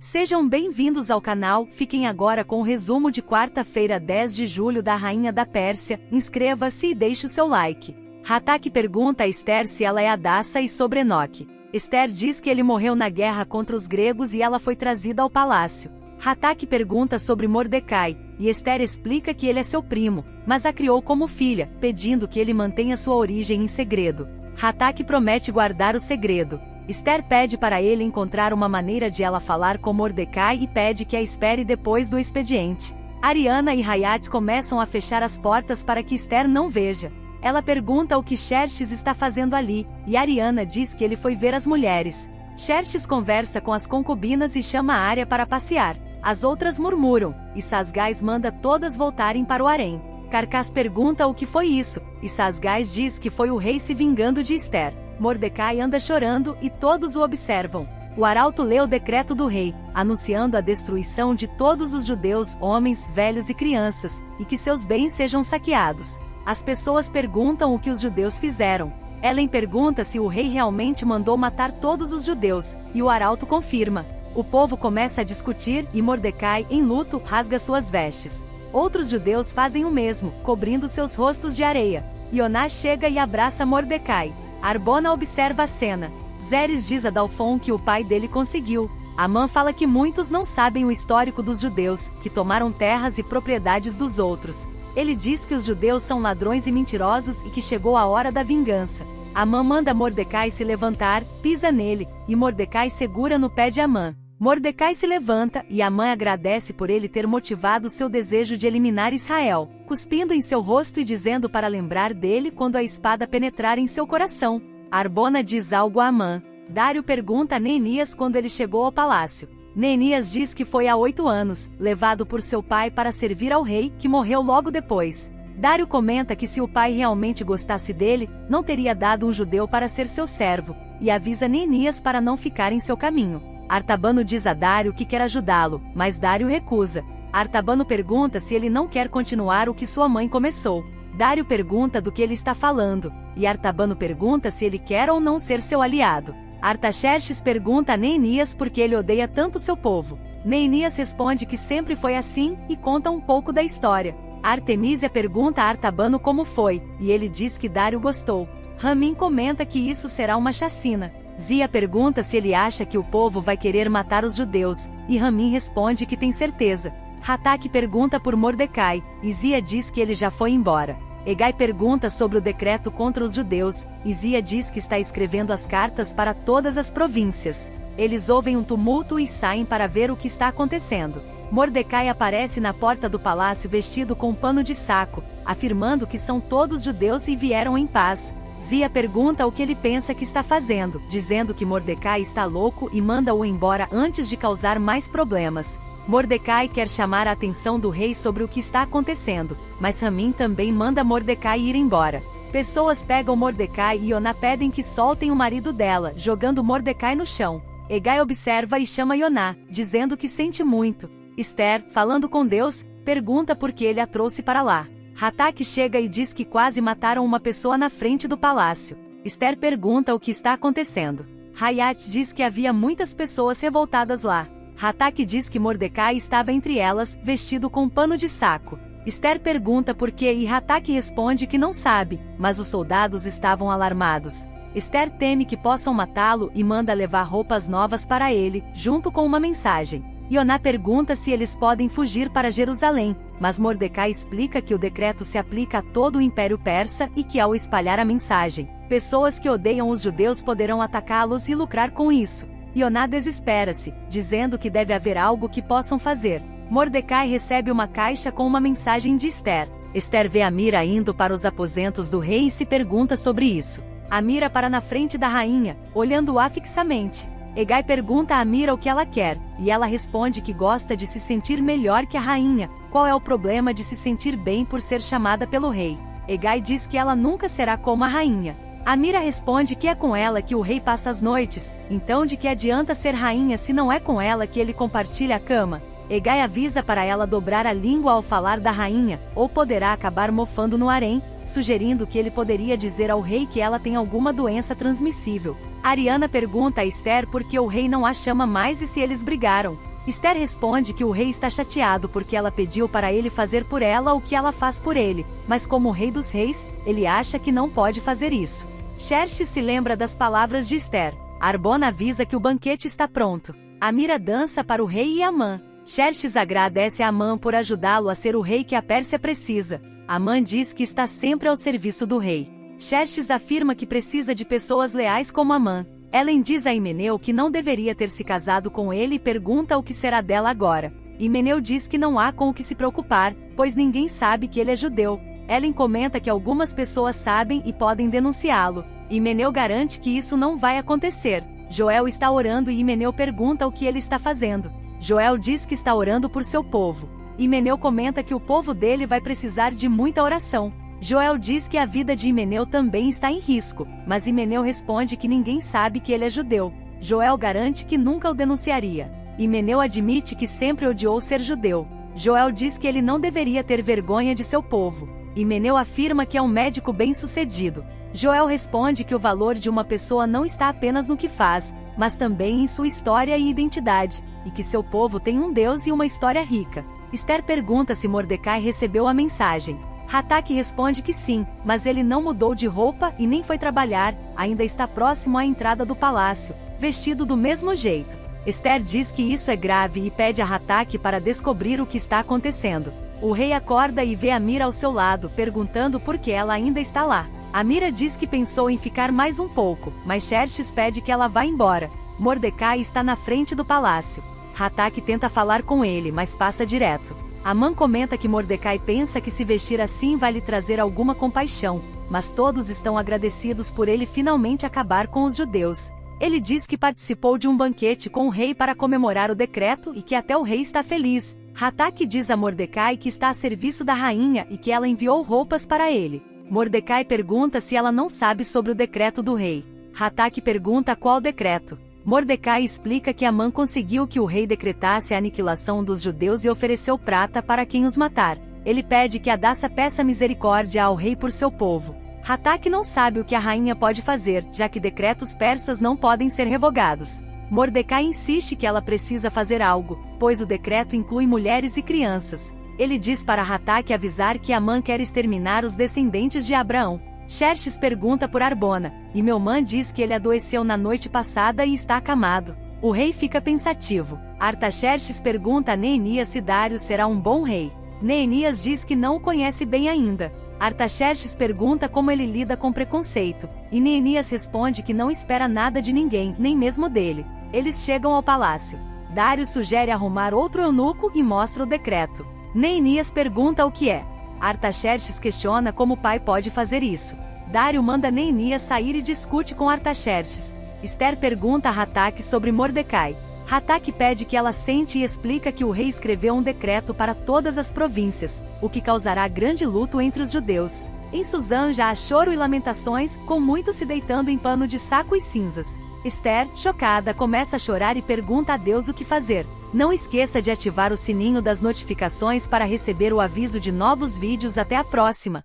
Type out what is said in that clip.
Sejam bem-vindos ao canal, fiquem agora com o resumo de quarta-feira 10 de julho da Rainha da Pérsia, inscreva-se e deixe o seu like. Hatak pergunta a Esther se ela é Hadassa e sobre Enoque. Esther diz que ele morreu na guerra contra os gregos e ela foi trazida ao palácio. Hatak pergunta sobre Mordecai, e Esther explica que ele é seu primo, mas a criou como filha, pedindo que ele mantenha sua origem em segredo. Hatak promete guardar o segredo. Esther pede para ele encontrar uma maneira de ela falar com Mordecai e pede que a espere depois do expediente. Ariana e Hayat começam a fechar as portas para que Esther não veja. Ela pergunta o que Xerxes está fazendo ali, e Ariana diz que ele foi ver as mulheres. Xerxes conversa com as concubinas e chama a Ária para passear. As outras murmuram, e Sasgás manda todas voltarem para o harém. Carcas pergunta o que foi isso, e Sasgás diz que foi o rei se vingando de Esther. Mordecai anda chorando e todos o observam. O arauto lê o decreto do rei, anunciando a destruição de todos os judeus, homens, velhos e crianças, e que seus bens sejam saqueados. As pessoas perguntam o que os judeus fizeram. Ellen pergunta se o rei realmente mandou matar todos os judeus, e o arauto confirma. O povo começa a discutir e Mordecai, em luto, rasga suas vestes. Outros judeus fazem o mesmo, cobrindo seus rostos de areia. Ioná chega e abraça Mordecai. Arbona observa a cena. Zeres diz a Dalfon que o pai dele conseguiu. Amã fala que muitos não sabem o histórico dos judeus, que tomaram terras e propriedades dos outros. Ele diz que os judeus são ladrões e mentirosos e que chegou a hora da vingança. Amã manda Mordecai se levantar, pisa nele, e Mordecai segura no pé de Amã. Mordecai se levanta, e Amã agradece por ele ter motivado seu desejo de eliminar Israel, cuspindo em seu rosto e dizendo para lembrar dele quando a espada penetrar em seu coração. Arbona diz algo a Amã. Dário pergunta a Neemias quando ele chegou ao palácio. Neemias diz que foi há 8 anos, levado por seu pai para servir ao rei, que morreu logo depois. Dário comenta que se o pai realmente gostasse dele, não teria dado um judeu para ser seu servo, e avisa Neemias para não ficar em seu caminho. Artabano diz a Dário que quer ajudá-lo, mas Dário recusa. Artabano pergunta se ele não quer continuar o que sua mãe começou. Dário pergunta do que ele está falando, e Artabano pergunta se ele quer ou não ser seu aliado. Artaxerxes pergunta a Neemias por que ele odeia tanto seu povo. Neemias responde que sempre foi assim, e conta um pouco da história. Artemísia pergunta a Artabano como foi, e ele diz que Dário gostou. Ramim comenta que isso será uma chacina. Zia pergunta se ele acha que o povo vai querer matar os judeus, e Ramim responde que tem certeza. Hatak pergunta por Mordecai, e Zia diz que ele já foi embora. Hegai pergunta sobre o decreto contra os judeus, e Zia diz que está escrevendo as cartas para todas as províncias. Eles ouvem um tumulto e saem para ver o que está acontecendo. Mordecai aparece na porta do palácio vestido com um pano de saco, afirmando que são todos judeus e vieram em paz. Zia pergunta o que ele pensa que está fazendo, dizendo que Mordecai está louco e manda-o embora antes de causar mais problemas. Mordecai quer chamar a atenção do rei sobre o que está acontecendo, mas Ramim também manda Mordecai ir embora. Pessoas pegam Mordecai e Ioná pedem que soltem o marido dela, jogando Mordecai no chão. Hegai observa e chama Ioná, dizendo que sente muito. Esther, falando com Deus, pergunta por que ele a trouxe para lá. Hatak chega e diz que quase mataram uma pessoa na frente do palácio. Esther pergunta o que está acontecendo. Hayat diz que havia muitas pessoas revoltadas lá. Hatak diz que Mordecai estava entre elas, vestido com um pano de saco. Esther pergunta por quê e Hatak responde que não sabe, mas os soldados estavam alarmados. Esther teme que possam matá-lo e manda levar roupas novas para ele, junto com uma mensagem. Ioná pergunta se eles podem fugir para Jerusalém, mas Mordecai explica que o decreto se aplica a todo o Império Persa e que ao espalhar a mensagem, pessoas que odeiam os judeus poderão atacá-los e lucrar com isso. Ioná desespera-se, dizendo que deve haver algo que possam fazer. Mordecai recebe uma caixa com uma mensagem de Esther. Esther vê Amira indo para os aposentos do rei e se pergunta sobre isso. Amira para na frente da rainha, olhando-a fixamente. Hegai pergunta a Amira o que ela quer, e ela responde que gosta de se sentir melhor que a rainha. Qual é o problema de se sentir bem por ser chamada pelo rei? Hegai diz que ela nunca será como a rainha. Amira responde que é com ela que o rei passa as noites, então de que adianta ser rainha se não é com ela que ele compartilha a cama? Hegai avisa para ela dobrar a língua ao falar da rainha, ou poderá acabar mofando no harém, sugerindo que ele poderia dizer ao rei que ela tem alguma doença transmissível. Ariana pergunta a Esther por que o rei não a chama mais e se eles brigaram. Esther responde que o rei está chateado porque ela pediu para ele fazer por ela o que ela faz por ele, mas como rei dos reis, ele acha que não pode fazer isso. Xerxes se lembra das palavras de Esther. Arbona avisa que o banquete está pronto. Amira dança para o rei e Amã. Xerxes agradece a Amã por ajudá-lo a ser o rei que a Pérsia precisa. Amã diz que está sempre ao serviço do rei. Xerxes afirma que precisa de pessoas leais como Amã. Helen diz a Himeneu que não deveria ter se casado com ele e pergunta o que será dela agora. Himeneu diz que não há com o que se preocupar, pois ninguém sabe que ele é judeu. Helen comenta que algumas pessoas sabem e podem denunciá-lo. Himeneu garante que isso não vai acontecer. Joel está orando e Himeneu pergunta o que ele está fazendo. Joel diz que está orando por seu povo. Himeneu comenta que o povo dele vai precisar de muita oração. Joel diz que a vida de Himeneu também está em risco, mas Himeneu responde que ninguém sabe que ele é judeu. Joel garante que nunca o denunciaria. Himeneu admite que sempre odiou ser judeu. Joel diz que ele não deveria ter vergonha de seu povo. Himeneu afirma que é um médico bem-sucedido. Joel responde que o valor de uma pessoa não está apenas no que faz, mas também em sua história e identidade, e que seu povo tem um Deus e uma história rica. Esther pergunta se Mordecai recebeu a mensagem. Hataque responde que sim, mas ele não mudou de roupa e nem foi trabalhar, ainda está próximo à entrada do palácio, vestido do mesmo jeito. Esther diz que isso é grave e pede a Hataque para descobrir o que está acontecendo. O rei acorda e vê Amira ao seu lado, perguntando por que ela ainda está lá. Amira diz que pensou em ficar mais um pouco, mas Xerxes pede que ela vá embora. Mordecai está na frente do palácio. Hataque tenta falar com ele, mas passa direto. Amã comenta que Mordecai pensa que se vestir assim vai lhe trazer alguma compaixão, mas todos estão agradecidos por ele finalmente acabar com os judeus. Ele diz que participou de um banquete com o rei para comemorar o decreto e que até o rei está feliz. Hataque diz a Mordecai que está a serviço da rainha e que ela enviou roupas para ele. Mordecai pergunta se ela não sabe sobre o decreto do rei. Hataque pergunta qual decreto. Mordecai explica que Amã conseguiu que o rei decretasse a aniquilação dos judeus e ofereceu prata para quem os matar. Ele pede que Hadassah peça misericórdia ao rei por seu povo. Hataque não sabe o que a rainha pode fazer, já que decretos persas não podem ser revogados. Mordecai insiste que ela precisa fazer algo, pois o decreto inclui mulheres e crianças. Ele diz para Hataque avisar que Amã quer exterminar os descendentes de Abraão. Xerxes pergunta por Arbona, e Meumã diz que ele adoeceu na noite passada e está acamado. O rei fica pensativo. Artaxerxes pergunta a Neemias se Dário será um bom rei. Neemias diz que não o conhece bem ainda. Artaxerxes pergunta como ele lida com preconceito, e Neemias responde que não espera nada de ninguém, nem mesmo dele. Eles chegam ao palácio. Dário sugere arrumar outro eunuco e mostra o decreto. Neemias pergunta o que é. Artaxerxes questiona como o pai pode fazer isso. Dário manda Neemias sair e discute com Artaxerxes. Esther pergunta a Hataque sobre Mordecai. Hataque pede que ela sente e explica que o rei escreveu um decreto para todas as províncias, o que causará grande luto entre os judeus. Em Suzã já há choro e lamentações, com muitos se deitando em pano de saco e cinzas. Esther, chocada, começa a chorar e pergunta a Deus o que fazer. Não esqueça de ativar o sininho das notificações para receber o aviso de novos vídeos. Até a próxima!